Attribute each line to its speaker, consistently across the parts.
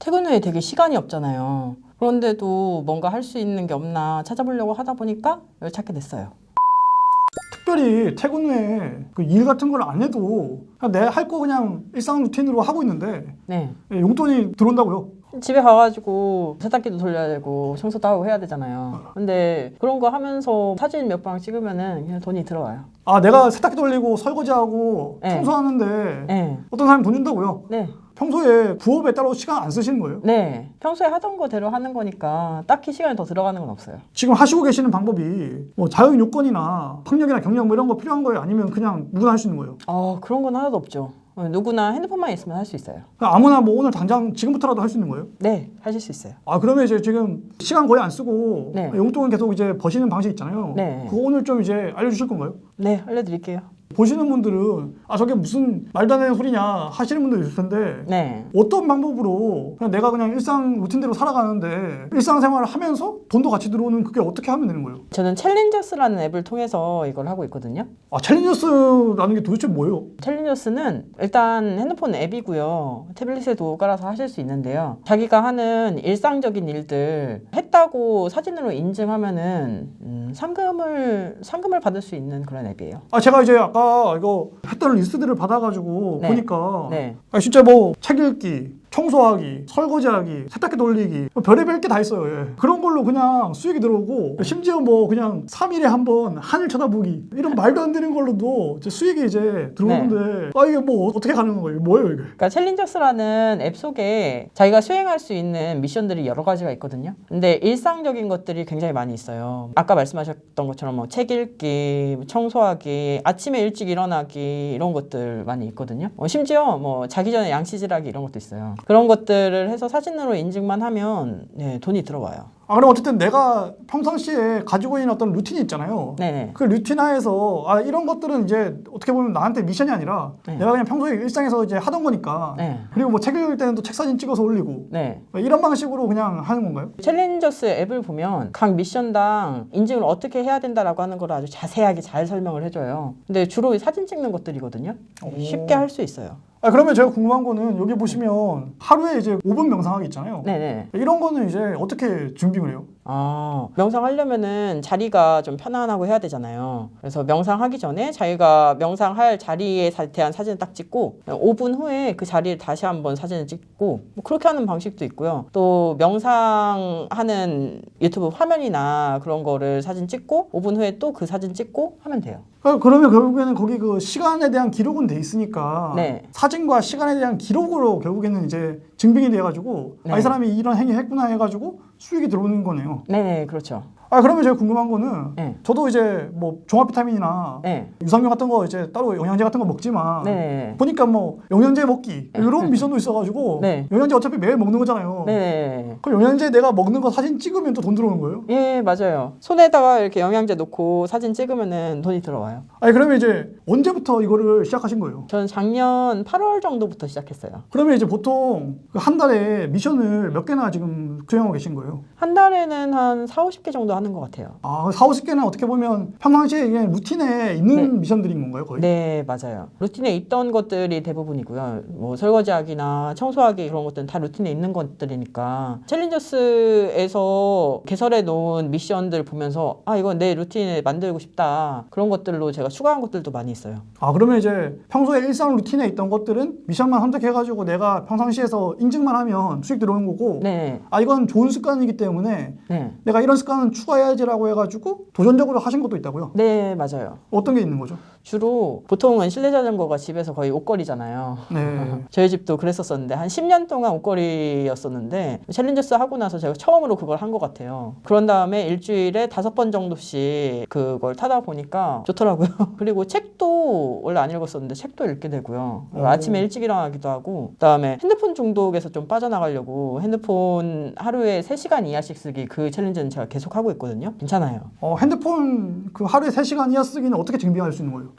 Speaker 1: 퇴근 후에 되게 시간이 없잖아요. 그런데도 뭔가 할 수 있는 게 없나 찾아보려고 하다 보니까 이걸 찾게 됐어요.
Speaker 2: 특별히 퇴근 후에 그 일 같은 걸 안 해도 내 할 거 그냥 일상 루틴으로 하고 있는데
Speaker 1: 네.
Speaker 2: 용돈이 들어온다고요?
Speaker 1: 집에 가가지고 세탁기도 돌려야 되고 청소도 하고 해야 되잖아요. 근데 그런 거 하면서 사진 몇 방 찍으면은 그냥 돈이 들어와요.
Speaker 2: 아, 내가 세탁기 돌리고 설거지하고
Speaker 1: 네.
Speaker 2: 청소하는데
Speaker 1: 네.
Speaker 2: 어떤 사람이 돈 준다고요?
Speaker 1: 네.
Speaker 2: 평소에 부업에 따로 시간 안 쓰시는 거예요?
Speaker 1: 네. 평소에 하던 거대로 하는 거니까 딱히 시간이 더 들어가는 건 없어요.
Speaker 2: 지금 하시고 계시는 방법이 뭐 자격 요건이나 학력이나 경력 뭐 이런 거 필요한 거예요? 아니면 그냥 누구나 할 수 있는 거예요?
Speaker 1: 그런 건 하나도 없죠. 누구나 핸드폰만 있으면 할 수 있어요.
Speaker 2: 그러니까 아무나 뭐 오늘 당장 지금부터라도 할 수 있는 거예요?
Speaker 1: 네. 하실 수 있어요.
Speaker 2: 아, 그러면 이제 지금 시간 거의 안 쓰고
Speaker 1: 네.
Speaker 2: 용돈을 계속 이제 버시는 방식 있잖아요.
Speaker 1: 네.
Speaker 2: 그거 오늘 좀 이제 알려주실 건가요?
Speaker 1: 네. 알려드릴게요.
Speaker 2: 보시는 분들은 아, 저게 무슨 말도 안 되는 소리냐 하시는 분도 있을 텐데
Speaker 1: 네.
Speaker 2: 어떤 방법으로 그냥 내가 그냥 일상 루틴대로 살아가는데 일상생활을 하면서 돈도 같이 들어오는 그게 어떻게 하면 되는 거예요?
Speaker 1: 저는 챌린저스라는 앱을 통해서 이걸 하고 있거든요.
Speaker 2: 아, 챌린저스라는 게 도대체 뭐예요?
Speaker 1: 챌린저스는 일단 핸드폰 앱이고요. 태블릿에도 깔아서 하실 수 있는데요. 자기가 하는 일상적인 일들 했다고 사진으로 인증하면은 상금을 받을 수 있는 그런 앱이에요.
Speaker 2: 아, 제가 이제 아까 이거 했던 리스트들을 받아가지고
Speaker 1: 네.
Speaker 2: 보니까
Speaker 1: 네.
Speaker 2: 아, 진짜 뭐 책 읽기, 청소하기, 설거지하기, 세탁기 돌리기 뭐 별의별 게 다 있어요. 예. 그런 걸로 그냥 수익이 들어오고 심지어 뭐 그냥 3일에 한 번 하늘 쳐다보기 이런 말도 안 되는 걸로도 이제 수익이 이제 들어오는데 아, 이게 뭐 어떻게 가능한 거예요? 뭐예요 이게?
Speaker 1: 그러니까 챌린저스라는 앱 속에 자기가 수행할 수 있는 미션들이 여러 가지가 있거든요. 근데 일상적인 것들이 굉장히 많이 있어요. 아까 말씀하셨던 것처럼 뭐 책 읽기, 청소하기, 아침에 일찍 일어나기 이런 것들 많이 있거든요. 심지어 뭐 자기 전에 양치질하기 이런 것도 있어요. 그런 것들을 해서 사진으로 인증만 하면 네, 돈이 들어와요.
Speaker 2: 아, 그럼 어쨌든 내가 평상시에 가지고 있는 어떤 루틴이 있잖아요.
Speaker 1: 네네.
Speaker 2: 그 루틴 하에서 아, 이런 것들은 이제 어떻게 보면 나한테 미션이 아니라
Speaker 1: 네.
Speaker 2: 내가 그냥 평소에 일상에서 이제 하던 거니까
Speaker 1: 네.
Speaker 2: 그리고 뭐 책 읽을 때는 또 책 사진 찍어서 올리고
Speaker 1: 네.
Speaker 2: 이런 방식으로 그냥 하는 건가요?
Speaker 1: 챌린저스 앱을 보면 각 미션당 인증을 어떻게 해야 된다라고 하는 걸 아주 자세하게 잘 설명을 해줘요. 근데 주로 사진 찍는 것들이거든요. 쉽게 할 수 있어요.
Speaker 2: 아, 그러면 제가 궁금한 거는 여기 보시면 하루에 이제 5분 명상하기 있잖아요.
Speaker 1: 네네.
Speaker 2: 이런 거는 이제 어떻게 준비를 해요?
Speaker 1: 명상하려면은 자리가 좀 편안하고 해야 되잖아요. 그래서 명상하기 전에 자기가 명상할 자리에 대한 사진을 딱 찍고 5분 후에 그 자리를 다시 한번 사진을 찍고 뭐 그렇게 하는 방식도 있고요. 또 명상하는 유튜브 화면이나 그런 거를 사진 찍고 5분 후에 또 그 사진 찍고 하면 돼요.
Speaker 2: 그러면 결국에는 거기 그 시간에 대한 기록은 돼 있으니까
Speaker 1: 네.
Speaker 2: 사진과 시간에 대한 기록으로 결국에는 이제 증빙이 돼가지고
Speaker 1: 네.
Speaker 2: 아, 이 사람이 이런 행위 했구나 해가지고 수익이 들어오는 거네요.
Speaker 1: 네네, 그렇죠.
Speaker 2: 아, 그러면 제가 궁금한 거는
Speaker 1: 네.
Speaker 2: 저도 이제 뭐 종합 비타민이나
Speaker 1: 네.
Speaker 2: 유산균 같은 거 이제 따로 영양제 같은 거 먹지만
Speaker 1: 네.
Speaker 2: 보니까 뭐 영양제 먹기 이런 미션도 있어가지고
Speaker 1: 네.
Speaker 2: 영양제 어차피 매일 먹는 거잖아요.
Speaker 1: 네.
Speaker 2: 그럼 영양제 내가 먹는 거 사진 찍으면 또 돈 들어오는 거예요?
Speaker 1: 예, 맞아요. 손에다가 이렇게 영양제 놓고 사진 찍으면은 돈이 들어와요.
Speaker 2: 아니, 그러면 이제 언제부터 이거를 시작하신 거예요?
Speaker 1: 저는 작년 8월 정도부터 시작했어요.
Speaker 2: 그러면 이제 보통 그 한 달에 미션을 몇 개나 지금 수행하고 계신 거예요?
Speaker 1: 한 달에는 한 4, 50개 정도 하는 것 같아요.
Speaker 2: 아, 4, 50개는 어떻게 보면 평상시에 그냥 루틴에 있는
Speaker 1: 네.
Speaker 2: 미션들인 건가요, 거의?
Speaker 1: 네, 맞아요. 루틴에 있던 것들이 대부분이고요. 뭐 설거지하기나 청소하기 그런 것들은 다 루틴에 있는 것들이니까 챌린저스에서 개설해 놓은 미션들 보면서 아, 이건 내 루틴에 만들고 싶다. 그런 것들로 제가 추가한 것들도 많이 있어요.
Speaker 2: 아, 그러면 이제 평소에 일상 루틴에 있던 것들은 미션만 선택해가지고 내가 평상시에서 인증만 하면 수익 들어오는 거고
Speaker 1: 네.
Speaker 2: 아, 이건 좋은 습관이기 때문에
Speaker 1: 네.
Speaker 2: 내가 이런 습관은 추가해야지라고 해가지고 도전적으로 하신 것도 있다고요?
Speaker 1: 네, 맞아요.
Speaker 2: 어떤 게 있는 거죠?
Speaker 1: 주로 보통은 실내 자전거가 집에서 거의 옷걸이잖아요.
Speaker 2: 네.
Speaker 1: 저희 집도 그랬었었는데 한 10년 동안 옷걸이였었는데 챌린저스 하고 나서 제가 처음으로 그걸 한 것 같아요. 그런 다음에 일주일에 5번 정도씩 그걸 타다 보니까 좋더라고요. 그리고 책도 원래 안 읽었었는데 책도 읽게 되고요. 그리고 아침에 일찍 일어나기도 하고 그다음에 핸드폰 중독에서 좀 빠져나가려고 핸드폰 하루에 3시간 이하씩 쓰기 그 챌린지는 제가 계속 하고 있거든요. 괜찮아요.
Speaker 2: 핸드폰 그 하루에 3시간 이하 쓰기는 어떻게 증빙할 수 있는 거예요?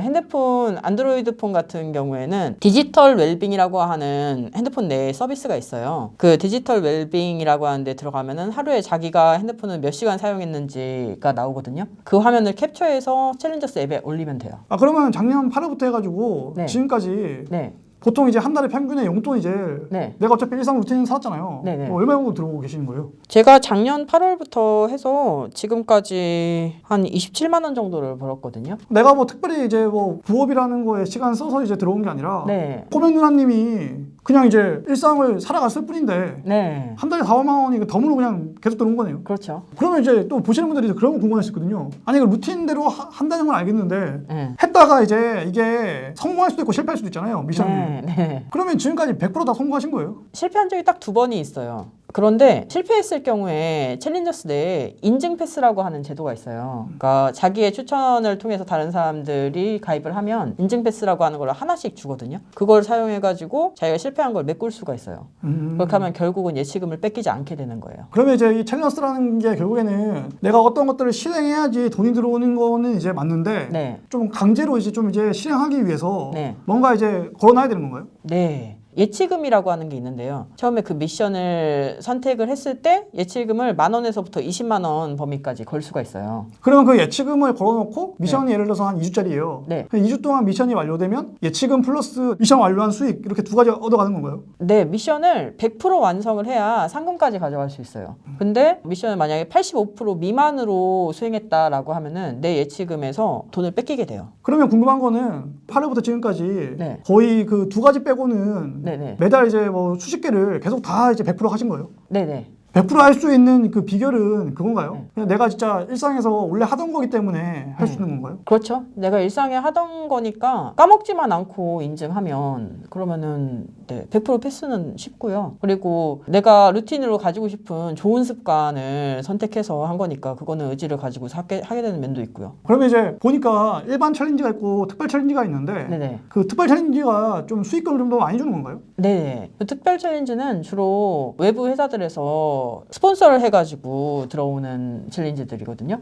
Speaker 1: 핸드폰, 안드로이드 폰 같은 경우에는 디지털 웰빙이라고 하는 핸드폰 내에 서비스가 있어요. 그 디지털 웰빙이라고 하는데 들어가면은 하루에 자기가 핸드폰을 몇 시간 사용했는지가 나오거든요. 그 화면을 캡처해서 챌린저스 앱에 올리면 돼요.
Speaker 2: 아, 그러면 작년 8월부터 해가지고
Speaker 1: 네.
Speaker 2: 지금까지
Speaker 1: 네.
Speaker 2: 보통 이제 한 달에 평균의 용돈 이제
Speaker 1: 네.
Speaker 2: 내가 어차피 일상 루틴 살았잖아요.
Speaker 1: 네네.
Speaker 2: 얼마 정도 들어오고 계시는 거예요?
Speaker 1: 제가 작년 8월부터 해서 지금까지 한 27만 원 정도를 벌었거든요.
Speaker 2: 내가 뭐 특별히 이제 뭐 부업이라는 거에 시간 써서 이제 들어온 게 아니라
Speaker 1: 네.
Speaker 2: 꼬맹 누나님이 그냥 이제 일상을 살아갔을 뿐인데
Speaker 1: 네.
Speaker 2: 한 달에 4, 5만 원이 덤으로 그냥 계속 들어온 거네요.
Speaker 1: 그렇죠.
Speaker 2: 그러면 이제 또 보시는 분들이 그런 거 궁금하셨거든요. 아니, 그 루틴대로 한다는 건 알겠는데
Speaker 1: 네.
Speaker 2: 했다가 이제 이게 성공할 수도 있고 실패할 수도 있잖아요. 미션이.
Speaker 1: 네.
Speaker 2: 그러면 지금까지 100%다 성공하신 거예요?
Speaker 1: 실패한 적이 딱 2번이 있어요. 그런데 실패했을 경우에 챌린저스 내에 인증 패스라고 하는 제도가 있어요. 그러니까 자기의 추천을 통해서 다른 사람들이 가입을 하면 인증 패스라고 하는 걸 하나씩 주거든요. 그걸 사용해가지고 자기가 실패한 걸 메꿀 수가 있어요. 그렇게 하면 결국은 예치금을 뺏기지 않게 되는 거예요.
Speaker 2: 그러면 이제 이 챌린저스라는 게 결국에는 내가 어떤 것들을 실행해야지 돈이 들어오는 거는 이제 맞는데
Speaker 1: 네.
Speaker 2: 좀 강제로 이제 좀 이제 실행하기 위해서
Speaker 1: 네.
Speaker 2: 뭔가 이제 걸어놔야 되는 건가요?
Speaker 1: 네. 예치금이라고 하는 게 있는데요. 처음에 그 미션을 선택을 했을 때 예치금을 10,000원에서부터 20만 원 범위까지 걸 수가 있어요.
Speaker 2: 그러면 그 예치금을 걸어놓고 미션이 예를 들어서 한 2주짜리예요.
Speaker 1: 네.
Speaker 2: 2주 동안 미션이 완료되면 예치금 플러스 미션 완료한 수익 이렇게 두 가지 얻어가는 건가요?
Speaker 1: 네, 미션을 100% 완성을 해야 상금까지 가져갈 수 있어요. 근데 미션을 만약에 85% 미만으로 수행했다라고 하면은 내 예치금에서 돈을 뺏기게 돼요.
Speaker 2: 그러면 궁금한 거는 8회부터 지금까지
Speaker 1: 네.
Speaker 2: 거의 그 두 가지 빼고는
Speaker 1: 네네.
Speaker 2: 매달 이제 뭐 수십 개를 계속 다 이제 100% 하신 거예요?
Speaker 1: 네네.
Speaker 2: 100% 할 수 있는 그 비결은 그건가요?
Speaker 1: 네.
Speaker 2: 그냥 내가 진짜 일상에서 원래 하던 거기 때문에 할 수 있는 건가요?
Speaker 1: 그렇죠. 내가 일상에 하던 거니까 까먹지만 않고 인증하면 그러면은 네, 100% 패스는 쉽고요. 그리고 내가 루틴으로 가지고 싶은 좋은 습관을 선택해서 한 거니까 그거는 의지를 가지고 하게 되는 면도 있고요.
Speaker 2: 그러면 이제 보니까 일반 챌린지가 있고 특별 챌린지가 있는데
Speaker 1: 네네.
Speaker 2: 그 특별 챌린지가 좀 수익금을 좀 더 많이 주는 건가요?
Speaker 1: 네. 그 특별 챌린지는 주로 외부 회사들에서 스폰서를 해가지고 들어오는 챌린지들이거든요.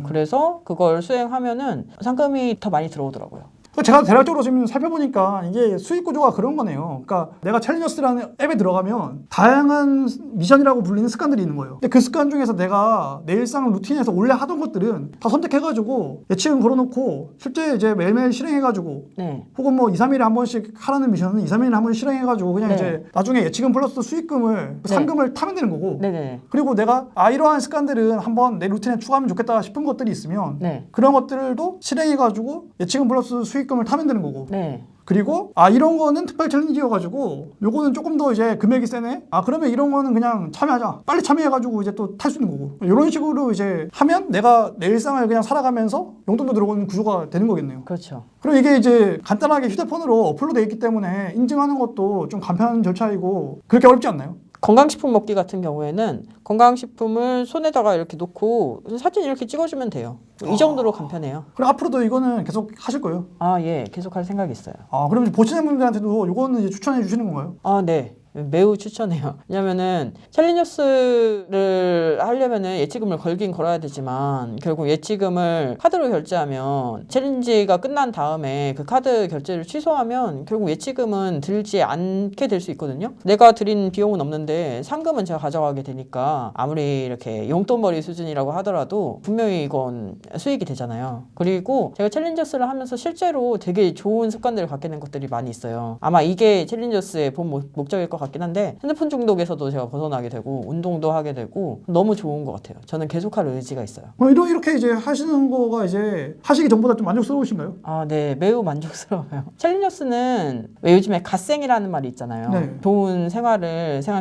Speaker 1: 그래서 그걸 수행하면은 상금이 더 많이 들어오더라고요.
Speaker 2: 제가 대략적으로 지금 살펴보니까 이게 수익 구조가 그런 거네요. 그러니까 내가 챌린저스라는 앱에 들어가면 다양한 미션이라고 불리는 습관들이 있는 거예요. 근데 그 습관 중에서 내가 내 일상 루틴에서 원래 하던 것들은 다 선택해가지고 예치금 걸어놓고 실제 이제 매일매일 실행해가지고
Speaker 1: 네.
Speaker 2: 혹은 뭐 2, 3일에 한 번씩 하라는 미션은 2, 3일에 한 번씩 실행해가지고 그냥
Speaker 1: 네.
Speaker 2: 이제 나중에 예치금 플러스 수익금을
Speaker 1: 네.
Speaker 2: 상금을 타면 되는 거고
Speaker 1: 네네.
Speaker 2: 그리고 내가 이러한 습관들은 한번 내 루틴에 추가하면 좋겠다 싶은 것들이 있으면
Speaker 1: 네.
Speaker 2: 그런 것들도 실행해가지고 예치금 플러스 수익금을 타면 되는 거고
Speaker 1: 네.
Speaker 2: 그리고 이런 거는 특별 챌린지여가지고 요거는 조금 더 이제 금액이 세네 그러면 이런 거는 그냥 참여하자 빨리 참여해가지고 이제 또 탈 수 있는 거고 이런 식으로 이제 하면 내가 내 일상을 그냥 살아가면서 용돈도 들어오는 구조가 되는 거겠네요.
Speaker 1: 그렇죠.
Speaker 2: 그리고 이게 이제 간단하게 휴대폰으로 어플로 돼 있기 때문에 인증하는 것도 좀 간편한 절차이고 그렇게 어렵지 않나요?
Speaker 1: 건강식품 먹기 같은 경우에는 건강식품을 손에다가 이렇게 놓고 사진 이렇게 찍어주면 돼요. 이 정도로 간편해요.
Speaker 2: 그럼 앞으로도 이거는 계속 하실 거예요?
Speaker 1: 예. 계속 할 생각이 있어요.
Speaker 2: 그럼 보시는 분들한테도 이거는 이제 추천해 주시는 건가요?
Speaker 1: 네. 매우 추천해요. 왜냐면은 챌린저스를 하려면은 예치금을 걸긴 걸어야 되지만 결국 예치금을 카드로 결제하면 챌린지가 끝난 다음에 그 카드 결제를 취소하면 결국 예치금은 들지 않게 될 수 있거든요. 내가 들인 비용은 없는데 상금은 제가 가져가게 되니까 아무리 이렇게 용돈벌이 수준이라고 하더라도 분명히 이건 수익이 되잖아요. 그리고 제가 챌린저스를 하면서 실제로 되게 좋은 습관들을 갖게 된 것들이 많이 있어요. 아마 이게 챌린저스의 본 목적일 것 같긴 한데 핸드폰 중독에서도 제가 벗어나게 되고 운동도 하게 되고 너무 좋은 것 같아요. 저는 계속할 의지가 있어요.
Speaker 2: 이렇게 이제 하시는 거가 이제 하시기 전보다 좀 만족스러우신가요?
Speaker 1: 네, 매우 만족스러워요. 챌린저스는 왜 요즘에 갓생이라는 말이 있잖아요.
Speaker 2: 네.
Speaker 1: 좋은 생활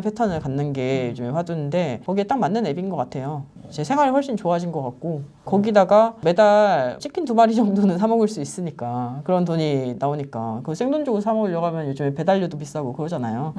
Speaker 1: 패턴을 갖는 게 요즘에 화두인데 거기에 딱 맞는 앱인 것 같아요. 제 생활이 훨씬 좋아진 것 같고 거기다가 매달 치킨 2마리 정도는 사 먹을 수 있으니까 그런 돈이 나오니까 그 생돈 주고 사 먹으려고 하면 요즘에 배달료도 비싸고 그러잖아요.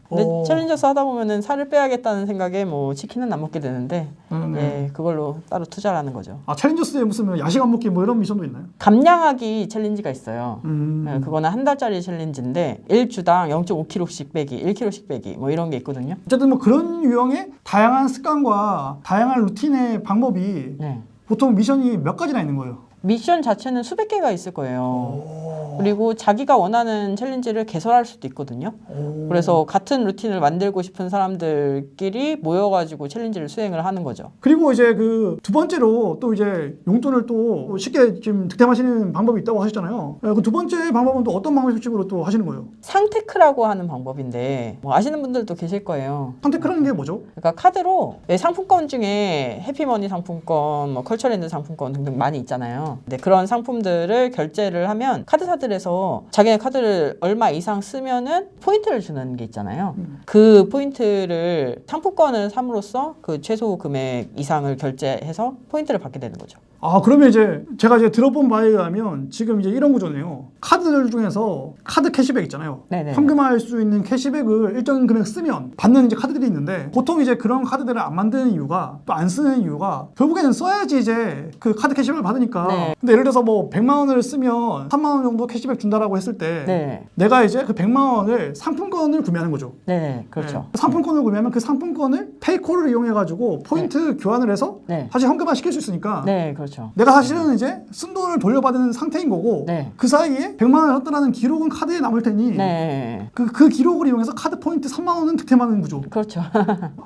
Speaker 1: 근데 챌린저스 하다 보면은 살을 빼야겠다는 생각에 뭐 치킨은 안 먹게 되는데 예, 그걸로 따로 투자를 하는 거죠.
Speaker 2: 챌린저스에 무슨 야식 안 먹기 뭐 이런 미션도 있나요?
Speaker 1: 감량하기 챌린지가 있어요. 네, 그거는 한 달짜리 챌린지인데 1주당 0.5kg씩 빼기, 1kg씩 빼기 뭐 이런 게 있거든요.
Speaker 2: 어쨌든 뭐 그런 유형의 다양한 습관과 다양한 루틴의 방법이
Speaker 1: 네.
Speaker 2: 보통 미션이 몇 가지나 있는 거예요.
Speaker 1: 미션 자체는 수백 개가 있을 거예요.
Speaker 2: 오.
Speaker 1: 그리고 자기가 원하는 챌린지를 개설할 수도 있거든요.
Speaker 2: 오.
Speaker 1: 그래서 같은 루틴을 만들고 싶은 사람들끼리 모여가지고 챌린지를 수행을 하는 거죠.
Speaker 2: 그리고 이제 그 두 번째로 또 이제 용돈을 또 쉽게 지금 득템하시는 방법이 있다고 하셨잖아요. 그 두 번째 방법은 또 어떤 방식으로 또 하시는 거예요?
Speaker 1: 상테크라고 하는 방법인데 뭐 아시는 분들도 계실 거예요.
Speaker 2: 선택하는 게 뭐죠?
Speaker 1: 그러니까 카드로 상품권 중에 해피머니 상품권, 뭐 컬처랜드 상품권 등등 많이 있잖아요. 근데 그런 상품들을 결제를 하면 카드사들에서 자기네 카드를 얼마 이상 쓰면은 포인트를 주는 게 있잖아요. 그 포인트를 상품권을 삼으로써 그 최소 금액 이상을 결제해서 포인트를 받게 되는 거죠.
Speaker 2: 아, 그러면 이제 제가 이제 들어본 바에 의하면 지금 이제 이런 구조네요. 카드들 중에서 카드 캐시백 있잖아요.
Speaker 1: 네네.
Speaker 2: 현금화할 수 있는 캐시백을 일정 금액 쓰면 받는 이제 카드들이 있는데 보통 이제 그런 카드들을 안 만드는 이유가 또 안 쓰는 이유가 결국에는 써야지 이제 그 카드 캐시백을 받으니까.
Speaker 1: 네.
Speaker 2: 근데 예를 들어서 뭐 100만 원을 쓰면 3만 원 정도 캐시백 준다라고 했을 때
Speaker 1: 네.
Speaker 2: 내가 이제 그 100만 원을 상품권을 구매하는 거죠.
Speaker 1: 네, 그렇죠.
Speaker 2: 네. 상품권을 구매하면 그 상품권을 페이콜을 이용해가지고 포인트 교환을 해서
Speaker 1: 네.
Speaker 2: 다시 현금화 시킬 수 있으니까
Speaker 1: 네, 그렇죠.
Speaker 2: 내가 사실은 이제 쓴 돈을 돌려받은 상태인 거고
Speaker 1: 네.
Speaker 2: 그 사이에 100만 원을 썼다는 기록은 카드에 남을 테니
Speaker 1: 네,
Speaker 2: 그 기록을 이용해서 카드 포인트 3만 원은 득템하는 구조.
Speaker 1: 그렇죠.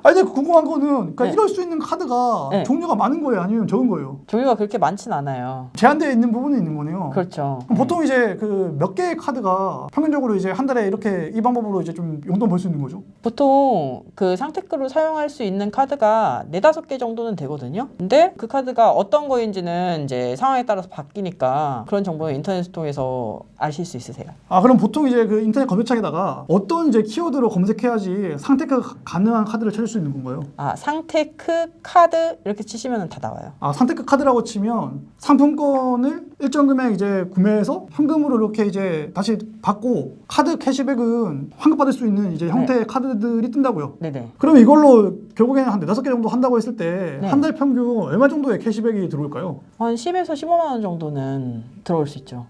Speaker 2: 아니 근데 궁금한 거는 그러니까
Speaker 1: 네.
Speaker 2: 이럴 수 있는 카드가
Speaker 1: 네.
Speaker 2: 종류가 많은 거예요, 아니면 적은 거예요?
Speaker 1: 종류가 그렇게 많진 않아요.
Speaker 2: 제한되어 있는 부분이 있는 거네요.
Speaker 1: 그렇죠.
Speaker 2: 그럼 보통 이제 그 몇 개의 카드가 평균적으로 이제 한 달에 이렇게 이 방법으로 이제 좀 용돈 벌 수 있는 거죠?
Speaker 1: 보통 그 상테크로 사용할 수 있는 카드가 4-5개 정도는 되거든요. 근데 그 카드가 어떤 거인지는 이제 상황에 따라서 바뀌니까 그런 정보는 인터넷을 통해서 아실 수 있으세요.
Speaker 2: 아, 그럼 보통 이제 그 인터넷 검색창에다가 어떤 이제 키워드로 검색해야지 상태가 가능한 카드를 찾을 수 있는 건가요?
Speaker 1: 상테크 카드 이렇게 치시면 다 나와요.
Speaker 2: 아, 상태가 카드라고 치면 상품권을 일정 금액 이제 구매해서 현금으로 이렇게 이제 다시 받고 카드 캐시백은 환급받을 수 있는 이제 형태의 카드들이 뜬다고요.
Speaker 1: 네네.
Speaker 2: 그러면 이걸로 결국에는 한 4-5개 정도 한다고 했을 때
Speaker 1: 네.
Speaker 2: 한 달 평균 얼마 정도의 캐시백이 들어올까요?
Speaker 1: 한 10에서 15만 원 정도는 들어올 수 있죠.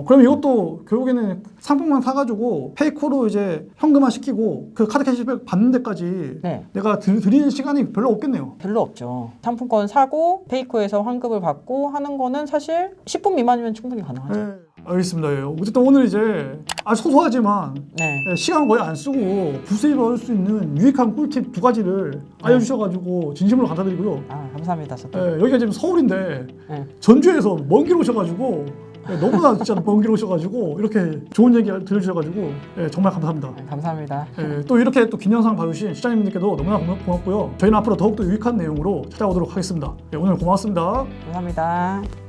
Speaker 2: 그럼 이것도 결국에는 상품만 사가지고 페이코로 이제 현금화 시키고 그 카드 캐시백 받는 데까지
Speaker 1: 네.
Speaker 2: 내가 드리는 시간이 별로 없겠네요.
Speaker 1: 별로 없죠. 상품권 사고 페이코에서 환급을 받고 하는 거는 사실 10분 미만이면 충분히 가능하죠.
Speaker 2: 네, 알겠습니다. 예. 어쨌든 오늘 이제 소소하지만
Speaker 1: 네.
Speaker 2: 시간 거의 안 쓰고 부수입을 얻을 수 있는 유익한 꿀팁 2가지를 알려주셔가지고 진심으로 감사드리고요.
Speaker 1: 감사합니다. 저도.
Speaker 2: 여기가 지금 서울인데
Speaker 1: 네.
Speaker 2: 전주에서 먼 길 오셔가지고 너무나 진짜 먼 길 오셔가지고 이렇게 좋은 얘기 들려주셔가지고 정말 감사합니다.
Speaker 1: 감사합니다.
Speaker 2: 또 이렇게 또 기념상 봐주신 시장님들께도 너무나 고맙고요. 저희는 앞으로 더욱더 유익한 내용으로 찾아오도록 하겠습니다. 오늘 고맙습니다.
Speaker 1: 감사합니다.